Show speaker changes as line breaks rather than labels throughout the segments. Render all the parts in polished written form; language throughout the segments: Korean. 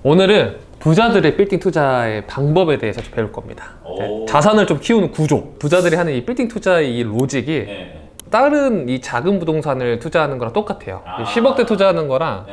오늘은 부자들의 빌딩 투자의 방법에 대해서 좀 배울 겁니다. 자산을 좀 키우는 구조, 부자들이 하는 이 빌딩 투자의 이 로직이 다른 이 작은 부동산을 투자하는 거랑 똑같아요. 10억대 투자하는 거랑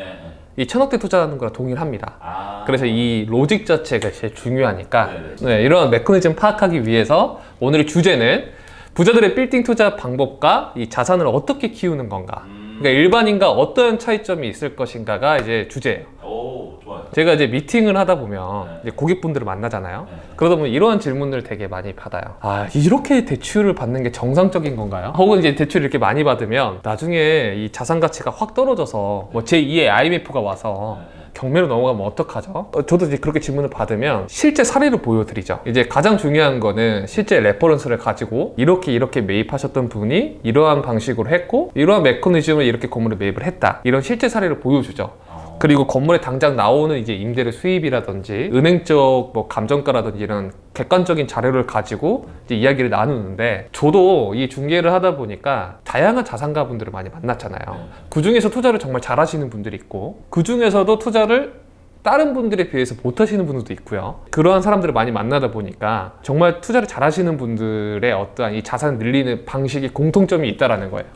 이 1000억대 투자하는 거랑 동일합니다. 그래서 이 로직 자체가 제일 중요하니까 이런 메커니즘 파악하기 위해서 오늘의 주제는 부자들의 빌딩 투자 방법과 이 자산을 어떻게 키우는 건가, 그러니까 일반인과 어떤 차이점이 있을 것인가가 이제 주제예요.
오, 좋아요.
제가 이제 미팅을 하다 보면 이제 고객분들을 만나잖아요. 그러다 보면 이러한 질문을 되게 많이 받아요. 아, 이렇게 대출을 받는 게 정상적인 건가요? 혹은 이제 대출을 이렇게 많이 받으면 나중에 이 자산 가치가 확 떨어져서 뭐 제2의 IMF가 와서 경매로 넘어가면 어떡하죠? 저도 이제 그렇게 질문을 받으면 실제 사례를 보여드리죠. 이제 가장 중요한 거는 실제 레퍼런스를 가지고 이렇게 매입하셨던 분이 이러한 방식으로 했고 이러한 메커니즘을 이렇게 건물에 매입을 했다, 이런 실제 사례를 보여주죠. 그리고 건물에 당장 나오는 이제 임대료 수입이라든지 은행적 뭐 감정가라든지 이런 객관적인 자료를 가지고 이제 이야기를 나누는데, 저도 이 중개를 하다 보니까 다양한 자산가분들을 많이 만났잖아요. 그 중에서 투자를 정말 잘하시는 분들이 있고, 그 중에서도 투자를 다른 분들에 비해서 못하시는 분들도 있고요. 그러한 사람들을 많이 만나다 보니까 정말 투자를 잘하시는 분들의 어떠한 이 자산을 늘리는 방식이 공통점이 있다라는 거예요.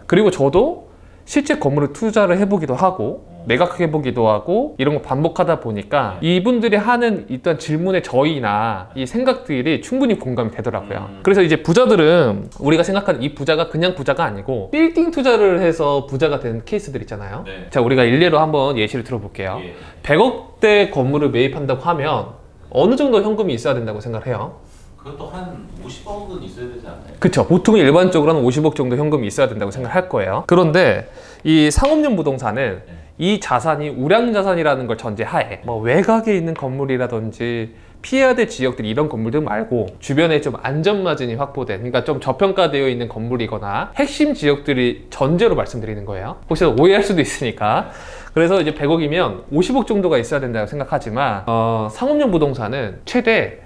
그리고 저도 실제 건물을 투자를 해보기도 하고 매각해보기도 하고 이런 거 반복하다 보니까 이분들이 하는 일단 질문의 저희나 이 생각들이 충분히 공감이 되더라고요. 그래서 이제 부자들은 우리가 생각하는 이 부자가 그냥 부자가 아니고 빌딩 투자를 해서 부자가 된 케이스들 있잖아요. 자, 우리가 일례로 한번 예시를 들어볼게요. 100억대 건물을 매입한다고 하면 어느 정도 현금이 있어야 된다고 생각을 해요?
그것도 한 50억은 있어야 되지 않나요?
그쵸. 보통은 일반적으로는 50억 정도 현금이 있어야 된다고 생각할 거예요. 그런데 이 상업용 부동산은 이 자산이 우량자산이라는 걸 전제하에 뭐 외곽에 있는 건물이라든지 피해야 될 지역들, 이런 건물들 말고 주변에 좀 안전마진이 확보된, 그러니까 좀 저평가되어 있는 건물이거나 핵심 지역들이 전제로 말씀드리는 거예요. 혹시 오해할 수도 있으니까. 그래서 이제 100억이면 50억 정도가 있어야 된다고 생각하지만 상업용 부동산은 최대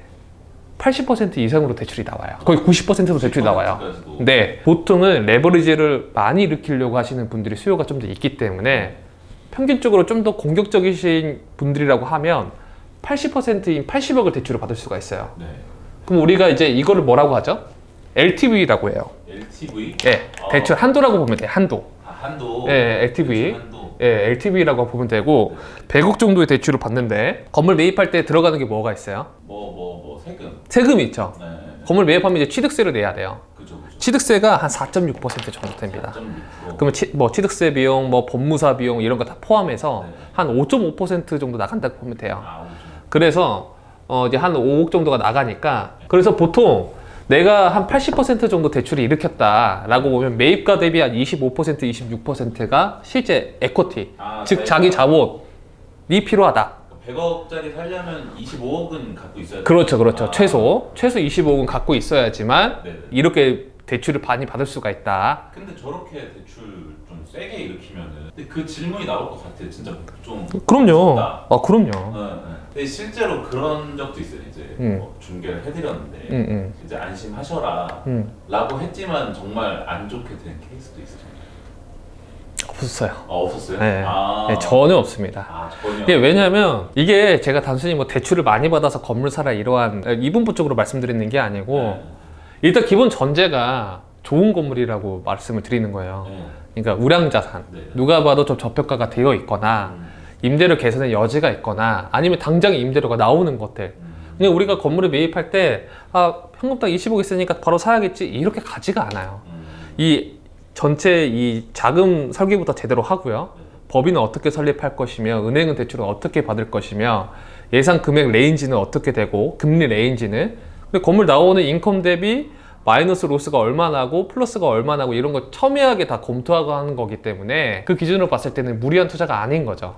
80% 이상으로 대출이 나와요. 거의 90%도 대출이 나와요. 네, 보통은 레버리지를 많이 일으키려고 하시는 분들이 수요가 좀 더 있기 때문에 평균적으로 좀 더 공격적이신 분들이라고 하면 80%인 80억을 대출을 받을 수가 있어요. 그럼 우리가 이제 이거를 뭐라고 하죠? LTV라고 해요.
LTV?
네, 대출 한도라고 보면 돼요. 한도.
한도?
네, LTV.
한도.
예, LTV라고 보면 되고 100억 정도의 대출을 받는데 건물 매입할 때 들어가는 게 뭐가 있어요?
세금.
세금이 있죠. 건물 매입하면 이제 취득세를 내야 돼요.
그죠.
취득세가 한 4.6% 정도 됩니다.
4.6%.
그러면 뭐 취득세 비용, 뭐 법무사 비용 이런 거 다 포함해서 한 5.5% 정도 나간다고 보면 돼요. 그래서 이제 한 5억 정도가 나가니까, 그래서 보통 내가 한 80% 정도 대출이 일으켰다라고 보면 매입가 대비 한 25%, 26%가 실제 에쿼티, 즉 자기 자본이 필요하다.
100억짜리 살려면 25억은 갖고 있어야 돼요.
그렇죠. 최소 25억은 갖고 있어야지만 이렇게 대출을 많이 받을 수가 있다.
근데 저렇게 대출 좀 세게 일으키면은, 근데 그 질문이 나올 것 같아요. 진짜 좀.
그럼요.
무섭다.
그럼요.
근데 실제로 그런 적도 있어요. 이제 뭐 중개를 해드렸는데 이제 안심하셔라 라고 했지만 정말 안 좋게 된 케이스도 있어요.
없었어요.
없었어요?
네. 네, 전혀 없습니다.
전혀.
이게 왜냐하면 이게 제가 단순히 뭐 대출을 많이 받아서 건물 사라 이러한 이분법적으로 말씀드리는 게 아니고 일단 기본 전제가 좋은 건물이라고 말씀을 드리는 거예요. 그러니까 우량자산, 누가 봐도 좀 저평가가 되어 있거나 임대료 개선의 여지가 있거나 아니면 당장 임대료가 나오는 것들. 그냥 우리가 건물을 매입할 때 현금당 20억 있으니까 바로 사야겠지 이렇게 가지가 않아요. 이 전체 이 자금 설계부터 제대로 하고요. 법인은 어떻게 설립할 것이며 은행은 대출을 어떻게 받을 것이며 예상 금액 레인지는 어떻게 되고 금리 레인지는, 근데 건물 나오는 인컴 대비 마이너스 로스가 얼마나 나고 플러스가 얼마나 나고 이런 거 첨예하게 다 검토하고 하는 거기 때문에 그 기준으로 봤을 때는 무리한 투자가 아닌 거죠.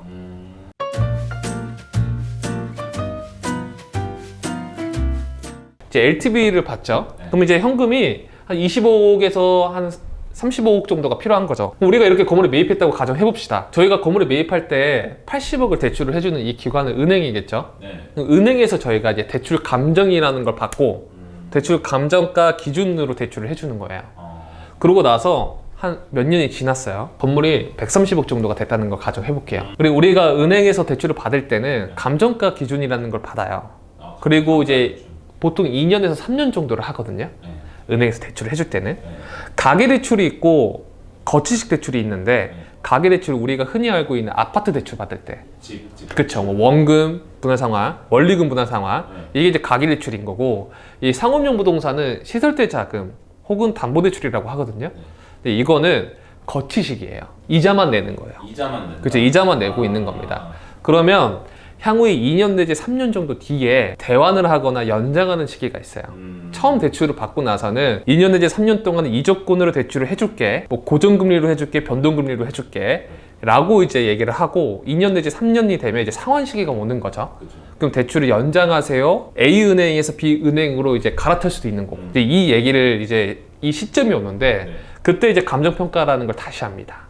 이제 LTV를 봤죠. 그럼 이제 현금이 한 25억에서 한 35억 정도가 필요한 거죠. 우리가 이렇게 건물을 매입했다고 가정해 봅시다. 저희가 건물을 매입할 때 80억을 대출을 해주는 이 기관은 은행이겠죠. 은행에서 저희가 이제 대출 감정이라는 걸 받고 대출 감정가 기준으로 대출을 해주는 거예요. 그러고 나서 한 몇 년이 지났어요. 건물이 130억 정도가 됐다는 걸 가정해 볼게요. 그리고 우리가 은행에서 대출을 받을 때는 감정가 기준이라는 걸 받아요. 그리고 이제 보통 2년에서 3년 정도를 하거든요. 은행에서 대출을 해줄 때는. 가계대출이 있고 거치식 대출이 있는데, 가계대출 우리가 흔히 알고 있는 아파트 대출 받을 때, 그쵸, 뭐 원금 분할상환, 원리금 분할상환, 이게 이제 가계대출인 거고, 이 상업용 부동산은 시설대 자금 혹은 담보대출이라고 하거든요. 근데 이거는 거치식이에요. 이자만 내는 거예요.
이자만 낸다.
그쵸, 이자만 내고 있는 겁니다. 그러면 향후에 2년 내지 3년 정도 뒤에 대환을 하거나 연장하는 시기가 있어요. 처음 대출을 받고 나서는 2년 내지 3년 동안은 이 조건으로 대출을 해줄게, 뭐 고정금리로 해줄게, 변동금리로 해줄게 라고 이제 얘기를 하고, 2년 내지 3년이 되면 이제 상환 시기가 오는 거죠.
그쵸.
그럼 대출을 연장하세요. A은행에서 B은행으로 이제 갈아탈 수도 있는 거고. 이제 이 얘기를 이제 이 시점이 오는데, 그때 이제 감정평가라는 걸 다시 합니다.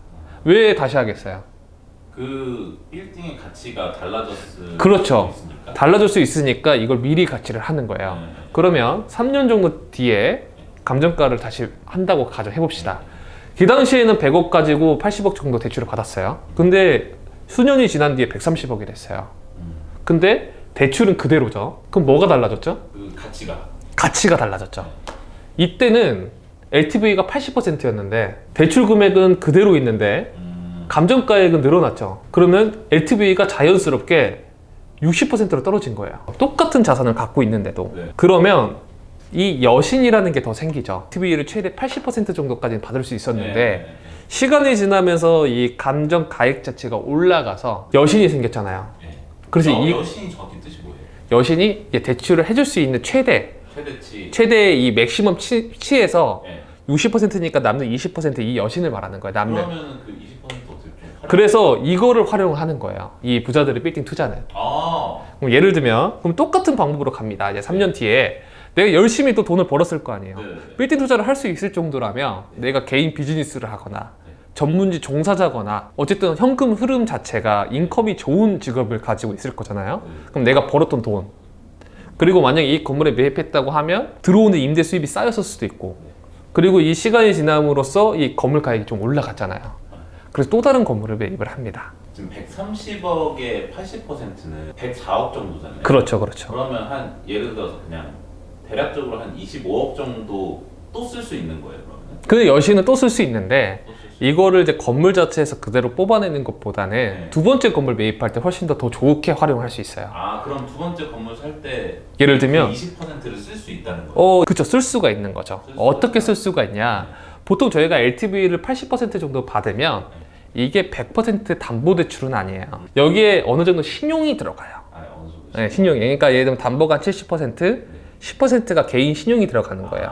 왜 다시 하겠어요?
그 빌딩의 가치가 달라졌을
그렇죠.
수 있으니까.
달라질 수 있으니까 이걸 미리 가치를 하는 거예요. 그러면 3년 정도 뒤에 감정가를 다시 한다고 가정해 봅시다. 그 당시에는 100억 가지고 80억 정도 대출을 받았어요. 근데 수년이 지난 뒤에 130억이 됐어요. 근데 대출은 그대로죠. 그럼 뭐가 달라졌죠?
그
가치가 달라졌죠. 이때는 LTV가 80%였는데 대출 금액은 그대로 있는데 감정가액은 늘어났죠. 그러면 LTV가 자연스럽게 60%로 떨어진 거예요. 똑같은 자산을 갖고 있는데도. 그러면 이 여신이라는 게 더 생기죠. LTV를 최대 80% 정도까지 받을 수 있었는데 시간이 지나면서 이 감정가액 자체가 올라가서 여신이 생겼잖아요. 그래서 이
여신이 정확히 뜻이 뭐예요?
여신이 대출을 해줄 수 있는
최대치.
최대의 이 맥시멈 치에서 60%니까 남는 20% 이 여신을 말하는 거예요. 남는.
그러면 그 20% 어떻게 좀
그래서 이거를 활용하는 거예요. 이 부자들의 빌딩 투자는. 그럼 예를 들면 그럼 똑같은 방법으로 갑니다. 이제 3년 뒤에 내가 열심히 또 돈을 벌었을 거 아니에요. 빌딩 투자를 할 수 있을 정도라면 내가 개인 비즈니스를 하거나 전문직 종사자거나 어쨌든 현금 흐름 자체가 인컴이 좋은 직업을 가지고 있을 거잖아요. 그럼 내가 벌었던 돈, 그리고 만약에 이 건물에 매입했다고 하면 들어오는 임대 수입이 쌓였을 수도 있고, 그리고 이 시간이 지남으로써 이 건물 가격이 좀 올라갔잖아요. 그래서 또 다른 건물을 매입을 합니다.
지금 130억의 80%는 104억 정도잖아요.
그렇죠.
그러면 한 예를 들어서 그냥 대략적으로 한 25억 정도 또 쓸 수 있는 거예요, 그러면?
그 여신은 또 쓸 수 있는데 이거를 이제 건물 자체에서 그대로 뽑아내는 것보다는 두 번째 건물 매입할 때 훨씬 더 좋게 활용할 수 있어요.
그럼 두 번째 건물 살 때
예를 들면
20%를 쓸 수 있다는 거예요?
그렇죠. 쓸 수가 있는 거죠. 어떻게 쓸 수가 있냐? 보통 저희가 LTV를 80% 정도 받으면 이게 100% 담보대출은 아니에요. 여기에 어느 정도 신용이 들어가요.
어느 정도.
네, 신용이. 그러니까 예를 들면 담보가 70%, 10%가 개인 신용이 들어가는 거예요.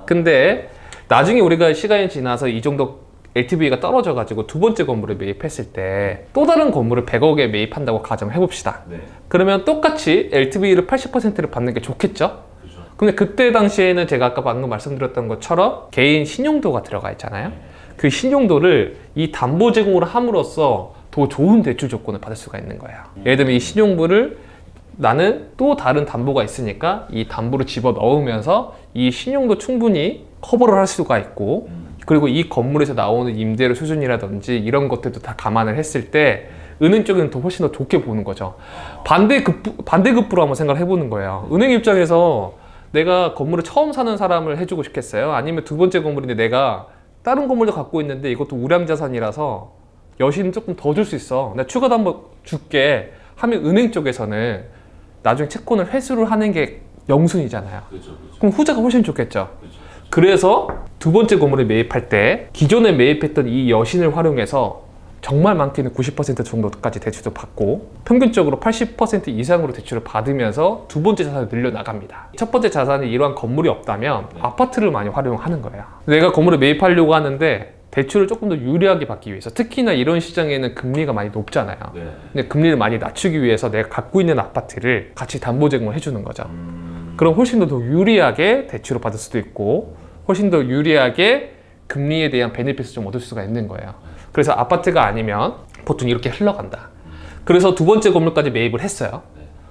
근데 나중에 우리가 시간이 지나서 이 정도 LTV가 떨어져가지고 두 번째 건물을 매입했을 때 또 다른 건물을 100억에 매입한다고 가정해 봅시다. 그러면 똑같이 LTV를 80%를 받는 게 좋겠죠? 근데 그때 당시에는 제가 아까 방금 말씀드렸던 것처럼 개인 신용도가 들어가 있잖아요. 그 신용도를 이 담보 제공을 함으로써 더 좋은 대출 조건을 받을 수가 있는 거예요. 예를 들면 이 신용부를 나는 또 다른 담보가 있으니까 이 담보를 집어 넣으면서 이 신용도 충분히 커버를 할 수가 있고, 그리고 이 건물에서 나오는 임대료 수준이라든지 이런 것들도 다 감안을 했을 때 은행 쪽에는 더 훨씬 더 좋게 보는 거죠. 반대급부로 한번 생각을 해보는 거예요. 은행 입장에서 내가 건물을 처음 사는 사람을 해주고 싶겠어요? 아니면 두 번째 건물인데 내가 다른 건물도 갖고 있는데 이것도 우량자산이라서 여신은 조금 더 줄 수 있어, 내가 추가도 한번 줄게 하면 은행 쪽에서는 나중에 채권을 회수를 하는 게 명순이잖아요. 그럼 후자가 훨씬 좋겠죠. 그래서 두 번째 건물에 매입할 때 기존에 매입했던 이 여신을 활용해서 정말 많게는 90% 정도까지 대출도 받고 평균적으로 80% 이상으로 대출을 받으면서 두 번째 자산을 늘려나갑니다. 첫 번째 자산이 이러한 건물이 없다면 아파트를 많이 활용하는 거예요. 내가 건물을 매입하려고 하는데 대출을 조금 더 유리하게 받기 위해서, 특히나 이런 시장에는 금리가 많이 높잖아요. 근데 금리를 많이 낮추기 위해서 내가 갖고 있는 아파트를 같이 담보 제공을 해주는 거죠. 그럼 훨씬 더 유리하게 대출을 받을 수도 있고 훨씬 더 유리하게 금리에 대한 베네핏을 좀 얻을 수가 있는 거예요. 그래서 아파트가 아니면 보통 이렇게 흘러간다. 그래서 두 번째 건물까지 매입을 했어요.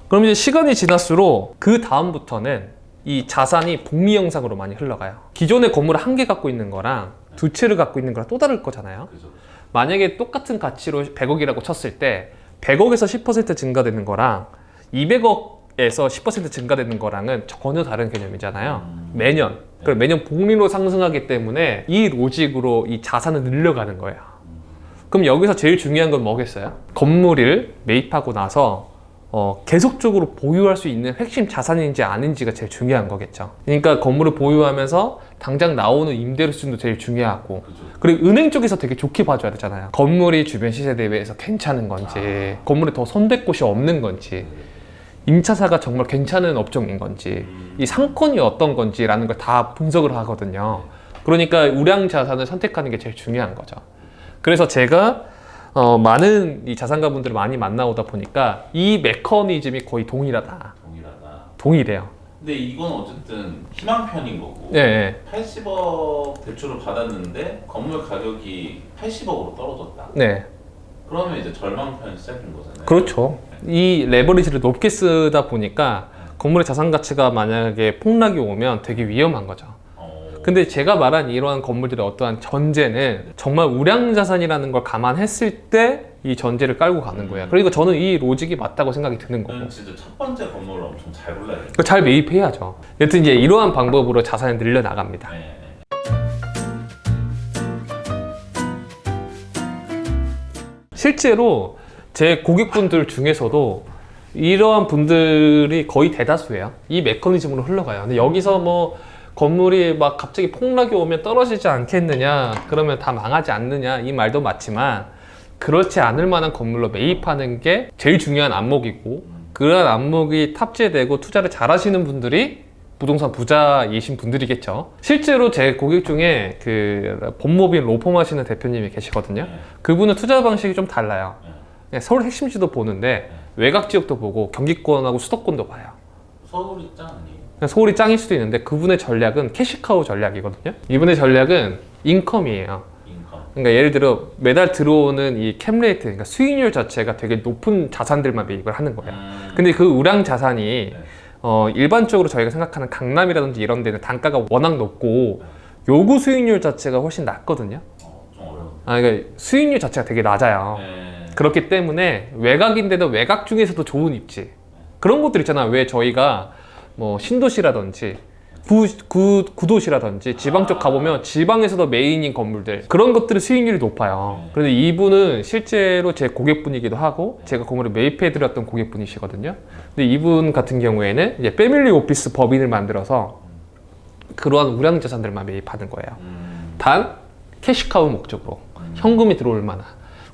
그럼 이제 시간이 지날수록 그 다음부터는 이 자산이 복리 형상으로 많이 흘러가요. 기존의 건물을 한 개 갖고 있는 거랑 두 채를 갖고 있는 거랑 또 다를 거잖아요.
그죠.
만약에 똑같은 가치로 100억이라고 쳤을 때 100억에서 10% 증가되는 거랑 200억에서 10% 증가되는 거랑은 전혀 다른 개념이잖아요. 매년. 그럼 매년 복리로 상승하기 때문에 이 로직으로 이 자산을 늘려가는 거예요. 그럼 여기서 제일 중요한 건 뭐겠어요? 건물을 매입하고 나서 계속적으로 보유할 수 있는 핵심 자산인지 아닌지가 제일 중요한 거겠죠. 그러니까 건물을 보유하면서 당장 나오는 임대료 수준도 제일 중요하고,
그죠.
그리고 은행 쪽에서 되게 좋게 봐줘야 되잖아요. 건물이 주변 시세 대비해서 괜찮은 건지, 건물에 더 손댈 곳이 없는 건지, 임차사가 정말 괜찮은 업종인 건지, 이 상권이 어떤 건지라는 걸 다 분석을 하거든요. 그러니까 우량 자산을 선택하는 게 제일 중요한 거죠. 그래서 제가 많은 이 자산가분들을 많이 만나오다 보니까 이 메커니즘이 거의 동일하다. 동일해요.
근데 이건 어쨌든 희망편인 거고.
네.
80억 대출을 받았는데 건물 가격이 80억으로 떨어졌다.
네.
그러면 이제 절망편이 시작인 거잖아요.
그렇죠. 이 레버리지를 높게 쓰다 보니까 건물의 자산 가치가 만약에 폭락이 오면 되게 위험한 거죠. 근데 제가 말한 이러한 건물들의 어떠한 전제는 정말 우량 자산이라는 걸 감안했을 때 이 전제를 깔고 가는 거예요. 그리고 저는 이 로직이 맞다고 생각이 드는 거고.
저는 진짜 첫 번째 건물을 엄청 잘 골라야겠어요.
잘 매입해야죠. 여튼 이제 이러한 방법으로 자산을 늘려 나갑니다.
네.
실제로 제 고객분들 중에서도 이러한 분들이 거의 대다수예요. 이 메커니즘으로 흘러가요. 근데 여기서 뭐 건물이 막 갑자기 폭락이 오면 떨어지지 않겠느냐, 그러면 다 망하지 않느냐, 이 말도 맞지만 그렇지 않을 만한 건물로 매입하는 게 제일 중요한 안목이고, 그러한 안목이 탑재되고 투자를 잘 하시는 분들이 부동산 부자이신 분들이겠죠. 실제로 제 고객 중에 그 본모빈 로펌 하시는 대표님이 계시거든요. 그분은 투자 방식이 좀 달라요. 그냥 서울 핵심지도 보는데 외곽 지역도 보고 경기권하고 수도권도 봐요.
서울이 짱 아니에요?
그냥 서울이 짱일 수도 있는데 그분의 전략은 캐시카우 전략이거든요. 이분의 전략은 인컴이에요. 그러니까 예를 들어 매달 들어오는 이 캡레이트, 그러니까 수익률 자체가 되게 높은 자산들만 매입을 하는 거예요. 근데 그 우량 자산이 일반적으로 저희가 생각하는 강남이라든지 이런 데는 단가가 워낙 높고 요구 수익률 자체가 훨씬 낮거든요.
좀 어려워.
그러니까 수익률 자체가 되게 낮아요. 그렇기 때문에 외곽인데도 외곽 중에서도 좋은 입지, 그런 것들 있잖아요. 왜 저희가 뭐 신도시라든지 구도시라든지 지방 쪽 가보면 지방에서도 메인인 건물들, 그런 것들은 수익률이 높아요. 그런데 이분은 실제로 제 고객분이기도 하고 제가 건물을 매입해드렸던 고객분이시거든요. 근데 이분 같은 경우에는 이제 패밀리 오피스 법인을 만들어서 그러한 우량 자산들만 매입하는 거예요. 단 캐시카우 목적으로 현금이 들어올 만한.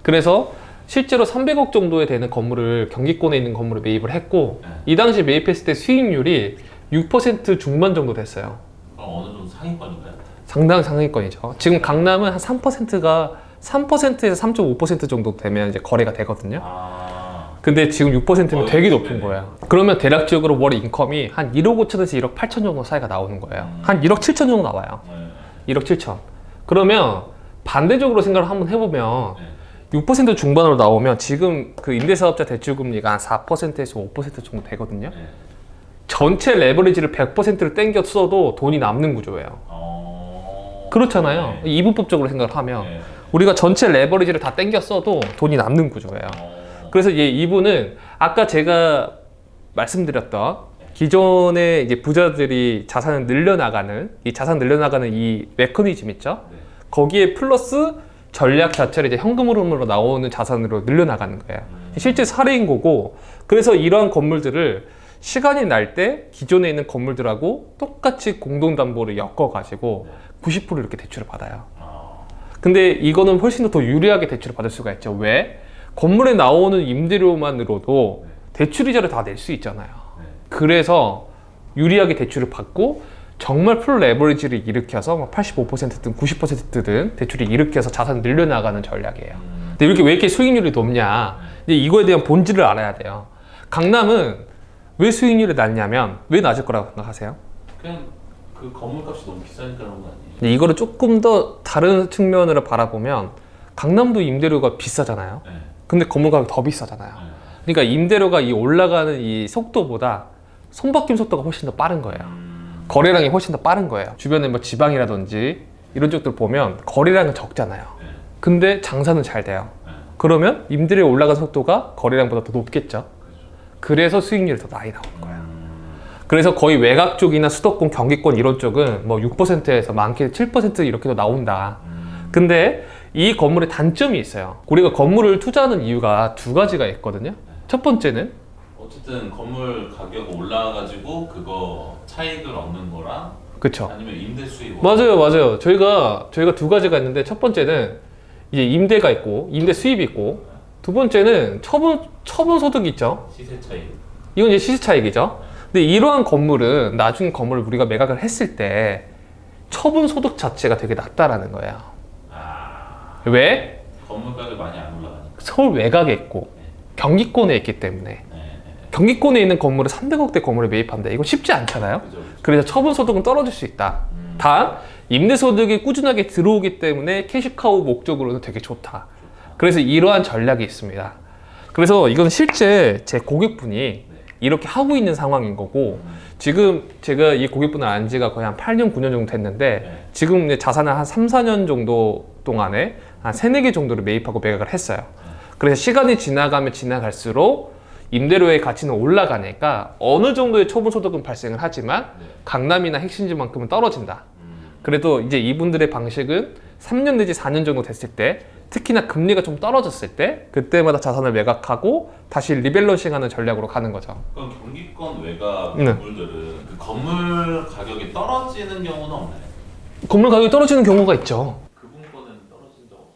그래서 실제로 300억 정도에 되는 건물을, 경기권에 있는 건물을 매입을 했고, 이 당시 매입했을 때 수익률이 6% 중반 정도 됐어요.
어느 정도 상위권인가요?
상당히 상위권이죠. 지금 강남은 한 3%가 3%에서 3.5% 정도 되면 이제 거래가 되거든요. 근데 지금 6%면 되게 높은 거예요. 그러면 대략적으로 월 인컴이 한 1억 5천에서 1억 8천 정도 사이가 나오는 거예요. 한 1억 7천 정도 나와요. 1억 7천. 그러면 반대적으로 생각을 한번 해보면 6% 중반으로 나오면 지금 그 임대사업자 대출금리가 한 4%에서 5% 정도 되거든요. 전체 레버리지를 100%를 땡겨 써도 돈이 남는 구조예요. 그렇잖아요. 이분법적으로 생각을 하면 우리가 전체 레버리지를 다 땡겨 써도 돈이 남는 구조예요. 그래서 이제 이분은 아까 제가 말씀드렸던 기존의 이제 부자들이 자산을 늘려나가는, 이 자산 늘려나가는 이 메커니즘 있죠? 거기에 플러스 전략 자체를 이제 현금 흐름으로 나오는 자산으로 늘려나가는 거예요. 실제 사례인 거고, 그래서 이러한 건물들을 시간이 날 때 기존에 있는 건물들하고 똑같이 공동담보를 엮어가지고 90% 이렇게 대출을 받아요. 근데 이거는 훨씬 더 유리하게 대출을 받을 수가 있죠. 왜? 건물에 나오는 임대료만으로도 대출이자를 다 낼 수 있잖아요. 그래서 유리하게 대출을 받고 정말 풀 레버리지를 일으켜서 85%든 90%든 대출이 일으켜서 자산을 늘려나가는 전략이에요. 근데 왜 이렇게 수익률이 높냐? 이제 이거에 대한 본질을 알아야 돼요. 강남은 왜 수익률이 낮냐면, 왜 낮을 거라고 생각하세요?
그냥 그 건물값이 너무 비싸니까 그런 거 아니에요?
근데 이거를 조금 더 다른 측면으로 바라보면 강남도 임대료가 비싸잖아요. 근데 건물 가격이 더 비싸잖아요. 그러니까 임대료가 이 올라가는 이 속도보다 손바뀜 속도가 훨씬 더 빠른 거예요. 거래량이 훨씬 더 빠른 거예요. 주변에 뭐 지방이라든지 이런 쪽들 보면 거래량은 적잖아요.
네.
근데 장사는 잘 돼요.
네.
그러면 임대료의 올라간 속도가 거래량보다 더 높겠죠. 그래서 수익률이 더 많이 나오는 거예요. 그래서 거의 외곽 쪽이나 수도권, 경기권 이런 쪽은 뭐 6%에서 많게 7% 이렇게도 나온다. 근데 이 건물의 단점이 있어요. 우리가 건물을 투자하는 이유가 두 가지가 있거든요. 첫 번째는
어쨌든 건물 가격 올라가지고 그거 차익을 얻는 거랑
그쵸.
아니면 임대 수익
맞아요. 저희가 두 가지가 있는데 첫 번째는 이제 임대가 있고 임대 수입이 있고 두 번째는 처분 소득이 있죠.
시세 차익.
이건 이제 시세 차익이죠. 근데 이러한 건물은 나중에 건물을 우리가 매각을 했을 때 처분 소득 자체가 되게 낮다라는 거예요.
아,
왜?
건물 가격 많이 안 올라가니까.
서울 외곽에 있고 경기권에 있기 때문에
네, 네.
경기권에 있는 건물을 300억대 건물에 매입한다. 이건 쉽지 않잖아요.
그죠.
그래서 처분 소득은 떨어질 수 있다. 단 임대 소득이 꾸준하게 들어오기 때문에 캐시카우 목적으로는 되게 좋다. 그래서 이러한 전략이 있습니다. 그래서 이건 실제 제 고객분이 이렇게 하고 있는 상황인 거고 지금 제가 이 고객분을 안 지가 거의 한 8년, 9년 정도 됐는데
네.
지금 이제 자산을 한 3, 4년 정도 동안에 한 3, 4개 정도를 매입하고 매각을 했어요. 그래서 시간이 지나가면 지나갈수록 임대료의 가치는 올라가니까 어느 정도의 처분 소득은 발생을 하지만
네.
강남이나 핵심지만큼은 떨어진다. 그래도 이제 이분들의 방식은 3년 내지 4년 정도 됐을 때 특히나 금리가 좀 떨어졌을 때 그때마다 자산을 매각하고 다시 리밸런싱하는 전략으로 가는 거죠.
그럼 경기권 외곽
네.
건물들은 그 건물 가격이 떨어지는 경우는 없나요?
건물 가격이 떨어지는 경우가 있죠.
그분 거는 떨어진 적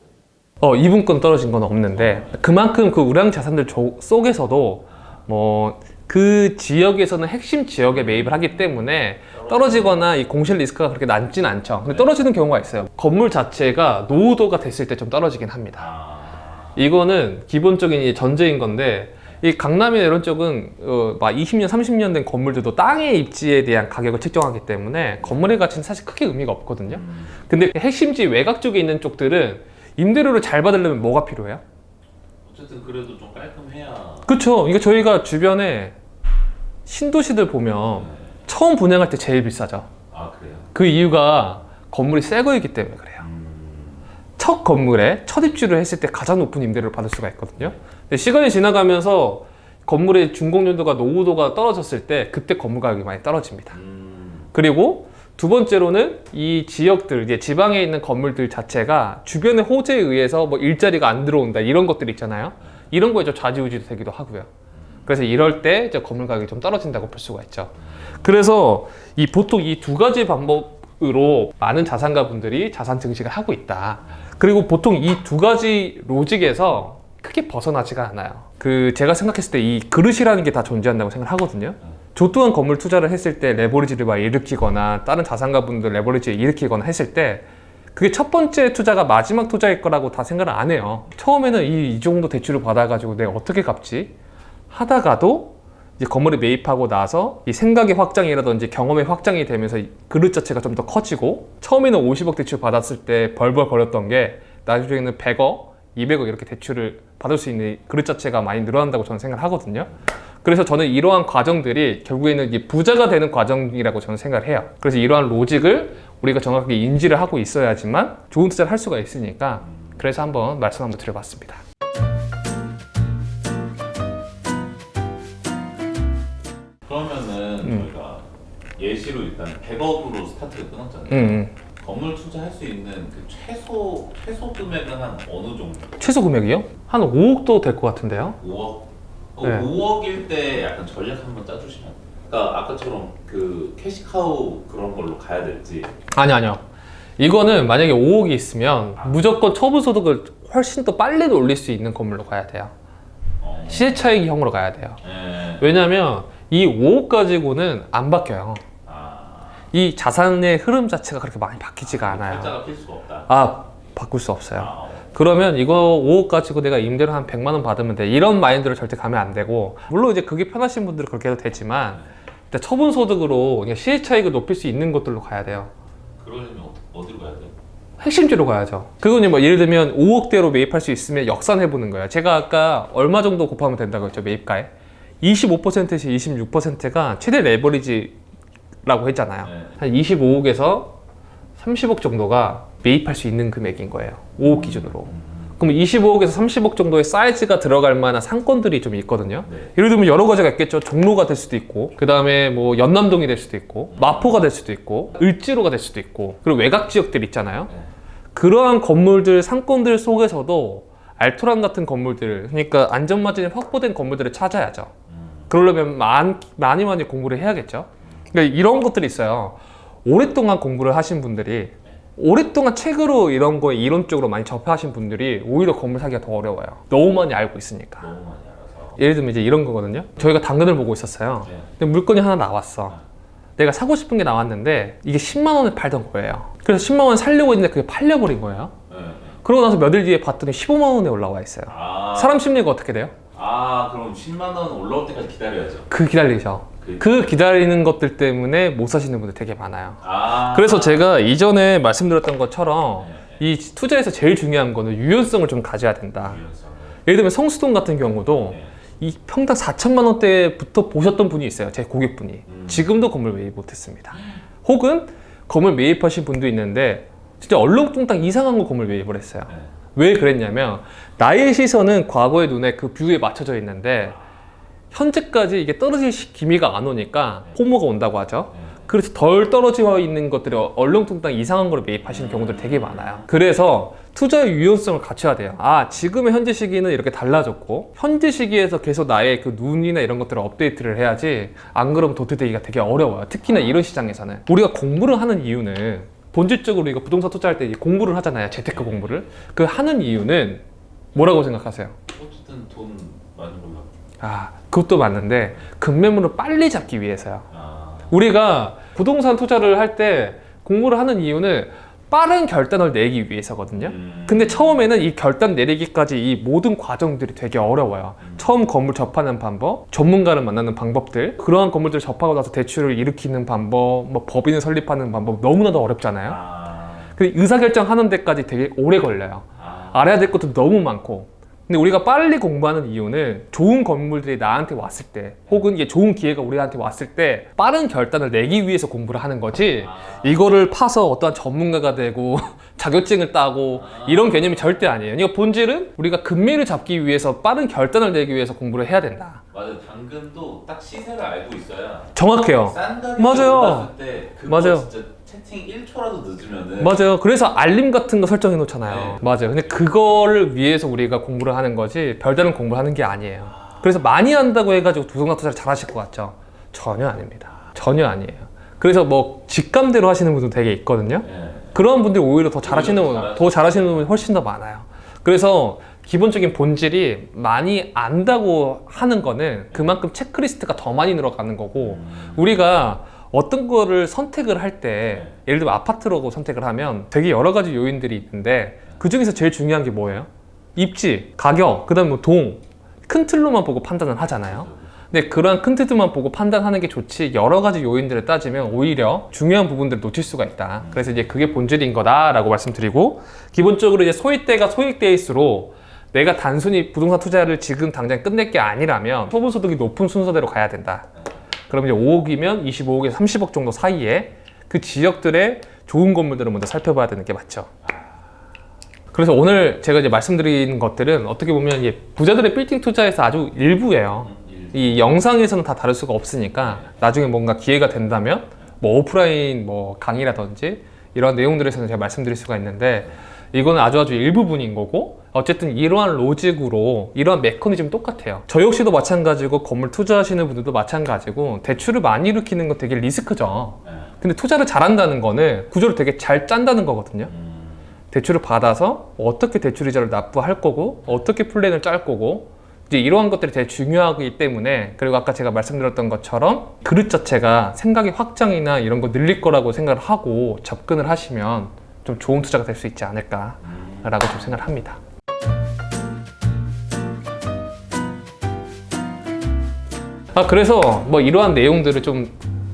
없어요?
이분 건 떨어진 건 없는데 그만큼 그 우량 자산들 속에서도 뭐 그 지역에서는 핵심 지역에 매입을 하기 때문에 떨어지거나 이 공실 리스크가 그렇게 낮진 않죠. 근데 떨어지는 경우가 있어요. 건물 자체가 노후도가 됐을 때 좀 떨어지긴 합니다.
아,
이거는 기본적인 이 전제인 건데 이 강남이나 이런 쪽은 막 20년, 30년 된 건물들도 땅의 입지에 대한 가격을 책정하기 때문에 건물의 가치는 사실 크게 의미가 없거든요. 근데 핵심지 외곽 쪽에 있는 쪽들은 임대료를 잘 받으려면 뭐가 필요해요?
어쨌든 그래도 좀 깔끔해야.
그쵸. 이게 저희가 주변에 신도시들 보면 처음 분양할 때 제일 비싸죠.
아, 그래요?
그 이유가 건물이 새 거이기 때문에 그래요. 첫 건물에 첫 입주를 했을 때 가장 높은 임대료를 받을 수가 있거든요. 근데 시간이 지나가면서 건물의 준공연도가 노후도가 떨어졌을 때 그때 건물 가격이 많이 떨어집니다. 그리고 두 번째로는 이 지역들, 이제 지방에 있는 건물들 자체가 주변의 호재에 의해서 뭐 일자리가 안 들어온다 이런 것들 있잖아요. 이런 거에 좀 좌지우지 되기도 하고요. 그래서 이럴 때 이제 건물 가격이 좀 떨어진다고 볼 수가 있죠. 그래서 보통 이 두 가지 방법으로 많은 자산가 분들이 자산 증식을 하고 있다. 그리고 보통 이 두 가지 로직에서 크게 벗어나지가 않아요. 제가 생각했을 때 이 그릇이라는 게 다 존재한다고 생각하거든요. 저 또한 건물 투자를 했을 때 레버리지를 막 일으키거나 다른 자산가 분들 레버리지를 일으키거나 했을 때 그게 첫 번째 투자가 마지막 투자일 거라고 다 생각을 안 해요. 처음에는 이 정도 대출을 받아가지고 내가 어떻게 갚지? 하다가도 이제 건물에 매입하고 나서 이 생각의 확장이라든지 경험의 확장이 되면서 이 그릇 자체가 좀 더 커지고 처음에는 50억 대출 받았을 때 벌벌 거렸던 게 나중에는 100억, 200억 이렇게 대출을 받을 수 있는 그릇 자체가 많이 늘어난다고 저는 생각을 하거든요. 그래서 저는 이러한 과정들이 결국에는 이제 부자가 되는 과정이라고 저는 생각을 해요. 그래서 이러한 로직을 우리가 정확하게 인지를 하고 있어야지만 좋은 투자를 할 수가 있으니까 그래서 한번 말씀 한번 드려봤습니다.
그러면은 저희가 예시로 일단 100억으로 스타트를 끊었잖아요. 건물 투자할 수 있는 그 최소 금액은 한 어느 정도?
최소 금액이요? 한 5억도 될 것 같은데요?
5억?
네.
5억일 때 약간 전략 한번 짜주시면 안 돼요? 그러니까 아까처럼 그 캐시카우 그런 걸로 가야 될지.
아니요. 이거는 만약에 5억이 있으면 무조건 처분 소득을 훨씬 더 빨리 올릴 수 있는 건물로 가야 돼요. 시세 차익형으로 가야 돼요.
네.
왜냐면 이 5억 가지고는 안 바뀌어요. 이 자산의 흐름 자체가 그렇게 많이 바뀌지가 않아요.
팔자가 필 수가 없다.
바꿀 수 없어요. 그러면 이거 5억 가지고 내가 임대료 한 100만 원 받으면 돼. 이런 마인드로 절대 가면 안 되고, 물론 이제 그게 편하신 분들은 그렇게 해도 되지만 일단 처분 소득으로 그냥 시세 차익을 높일 수 있는 것들로 가야 돼요.
그러려면 어디로 가야 돼요?
핵심지로 가야죠. 그거는 뭐 예를 들면 5억대로 매입할 수 있으면 역산해 보는 거예요. 제가 아까 얼마 정도 곱하면 된다고 했죠, 매입가에? 25%에서 26%가 최대 레버리지 정도라고 했잖아요.
네.
한 25억에서 30억 정도가 매입할 수 있는 금액인 거예요. 5억 기준으로. 그럼 25억에서 30억 정도의 사이즈가 들어갈 만한 상권들이 좀 있거든요.
네.
예를 들면 여러 가지가 있겠죠. 종로가 될 수도 있고, 그 다음에 뭐 연남동이 될 수도 있고, 마포가 될 수도 있고, 을지로가 될 수도 있고, 그리고 외곽 지역들 있잖아요.
네.
그러한 건물들, 상권들 속에서도 알토란 같은 건물들, 그러니까 안전마진이 확보된 건물들을 찾아야죠. 그러려면 많이 공부를 해야겠죠. 그러니까 이런 것들이 있어요. 오랫동안 공부를 하신 분들이, 오랫동안 책으로 이런 거에 이론적으로 많이 접하신 분들이 오히려 건물 사기가 더 어려워요. 너무 많이 알고 있으니까.
너무 많이 알아서.
예를 들면 이제 이런 거거든요. 저희가 당근을 보고 있었어요.
네.
근데 물건이 하나 나왔어. 내가 사고 싶은 게 나왔는데 이게 10만 원에 팔던 거예요. 그래서 10만 원 살려고 했는데 그게 팔려버린 거예요.
네.
그러고 나서 몇 일 뒤에 봤더니 15만 원에 올라와 있어요. 사람 심리가 어떻게 돼요?
그럼 10만 원 올라올 때까지 기다려야죠.
그 기다리죠. 그 기다리는 것들 때문에 못 사시는 분들 되게 많아요. 그래서 제가 이전에 말씀드렸던 것처럼 이 투자에서 제일 중요한 거는 유연성을 좀 가져야 된다. 예를 들면 성수동 같은 경우도 이 평당 4천만 원대부터 보셨던 분이 있어요. 제 고객분이. 지금도 건물 매입 못했습니다. 혹은 건물 매입하신 분도 있는데 진짜 얼렁뚱땅 이상한 거 건물 매입을 했어요. 왜 그랬냐면 나의 시선은 과거의 눈에 그 뷰에 맞춰져 있는데 현재까지 이게 떨어질 기미가 안 오니까 포모가 온다고 하죠. 그래서 덜 떨어져 있는 것들이 얼렁뚱땅 이상한 거를 매입하시는 경우들이 되게 많아요. 그래서 투자의 유연성을 갖춰야 돼요. 지금의 현재 시기는 이렇게 달라졌고 현재 시기에서 계속 나의 그 눈이나 이런 것들을 업데이트를 해야지 안 그러면 도태되기가 되게 어려워요. 특히나 이런 시장에서는. 우리가 공부를 하는 이유는 본질적으로 우리가 부동산 투자할 때 공부를 하잖아요. 재테크 공부를. 그 하는 이유는 뭐라고 생각하세요?
어쨌든 돈 많이 벌려고.
그것도 맞는데 급매물을 빨리 잡기 위해서요. 우리가 부동산 투자를 할 때 공부를 하는 이유는 빠른 결단을 내기 위해서거든요. 근데 처음에는 이 결단 내리기까지 이 모든 과정들이 되게 어려워요. 처음 건물 접하는 방법, 전문가를 만나는 방법들, 그러한 건물들을 접하고 나서 대출을 일으키는 방법, 뭐 법인을 설립하는 방법 너무나도 어렵잖아요. 근데 의사결정하는 데까지 되게 오래 걸려요. 알아야 될 것도 너무 많고. 근데 우리가 빨리 공부하는 이유는 좋은 건물들이 나한테 왔을 때 혹은 이게 좋은 기회가 우리한테 왔을 때 빠른 결단을 내기 위해서 공부를 하는 거지 이거를 파서 어떠한 전문가가 되고 자격증을 따고 이런 개념이 절대 아니에요. 그러니까 본질은 우리가 금매를 잡기 위해서 빠른 결단을 내기 위해서 공부를 해야 된다.
맞아요. 당근도 딱 시세를 알고 있어야
정확해요.
싼 가격에
맞아요.
올랐을 때 그거
맞아요.
진짜 채팅 1초라도 늦으면은
맞아요. 그래서 알림 같은 거 설정해 놓잖아요.
네.
맞아요. 근데 그거를 위해서 우리가 공부를 하는 거지 별다른 공부를 하는 게 아니에요. 그래서 많이 한다고 해가지고 부동산 투자를 잘 하실 것 같죠? 전혀 아닙니다. 전혀 아니에요. 그래서 뭐 직감대로 하시는 분도 되게 있거든요. 그런 분들이 오히려 더 잘하시는 분이 훨씬 더 많아요. 그래서 기본적인 본질이 많이 안다고 하는 거는 그만큼 체크리스트가 더 많이 늘어가는 거고 우리가 어떤 거를 선택을 할 때 예를 들면 아파트라고 선택을 하면 되게 여러 가지 요인들이 있는데 그 중에서 제일 중요한 게 뭐예요? 입지, 가격, 그 다음에 뭐 동, 큰 틀로만 보고 판단을 하잖아요. 근데 그런 큰 틀만 보고 판단하는 게 좋지 여러 가지 요인들을 따지면 오히려 중요한 부분들을 놓칠 수가 있다. 그래서 이제 그게 본질인 거다라고 말씀드리고 기본적으로 이제 소액대가 소액대일수록 내가 단순히 부동산 투자를 지금 당장 끝낼 게 아니라면 초보소득이 높은 순서대로 가야 된다. 그럼 이제 5억이면 25억에서 30억 정도 사이에 그 지역들의 좋은 건물들을 먼저 살펴봐야 되는 게 맞죠. 그래서 오늘 제가 이제 말씀드린 것들은 어떻게 보면 이제 부자들의 빌딩 투자에서 아주 일부예요. 이 영상에서는 다 다룰 수가 없으니까 나중에 뭔가 기회가 된다면 뭐 오프라인 뭐 강의라든지 이런 내용들에서는 제가 말씀드릴 수가 있는데 이거는 아주 일부분인 거고 어쨌든 이러한 로직으로 이러한 메커니즘 똑같아요. 저 역시도 마찬가지고 건물 투자하시는 분들도 마찬가지고 대출을 많이 일으키는 건 되게 리스크죠. 근데 투자를 잘한다는 거는 구조를 되게 잘 짠다는 거거든요. 대출을 받아서 어떻게 대출 이자를 납부할 거고 어떻게 플랜을 짤 거고 이제 이러한 것들이 되게 중요하기 때문에 그리고 아까 제가 말씀드렸던 것처럼 그릇 자체가 생각의 확장이나 이런 거 늘릴 거라고 생각을 하고 접근을 하시면 좀 좋은 투자가 될 수 있지 않을까라고 좀 생각을 합니다. 그래서 뭐 이러한 내용들을 좀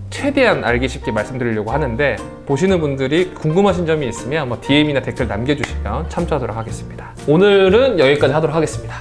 최대한 알기 쉽게 말씀드리려고 하는데 보시는 분들이 궁금하신 점이 있으면 뭐 DM이나 댓글 남겨주시면 참조하도록 하겠습니다. 오늘은 여기까지 하도록 하겠습니다.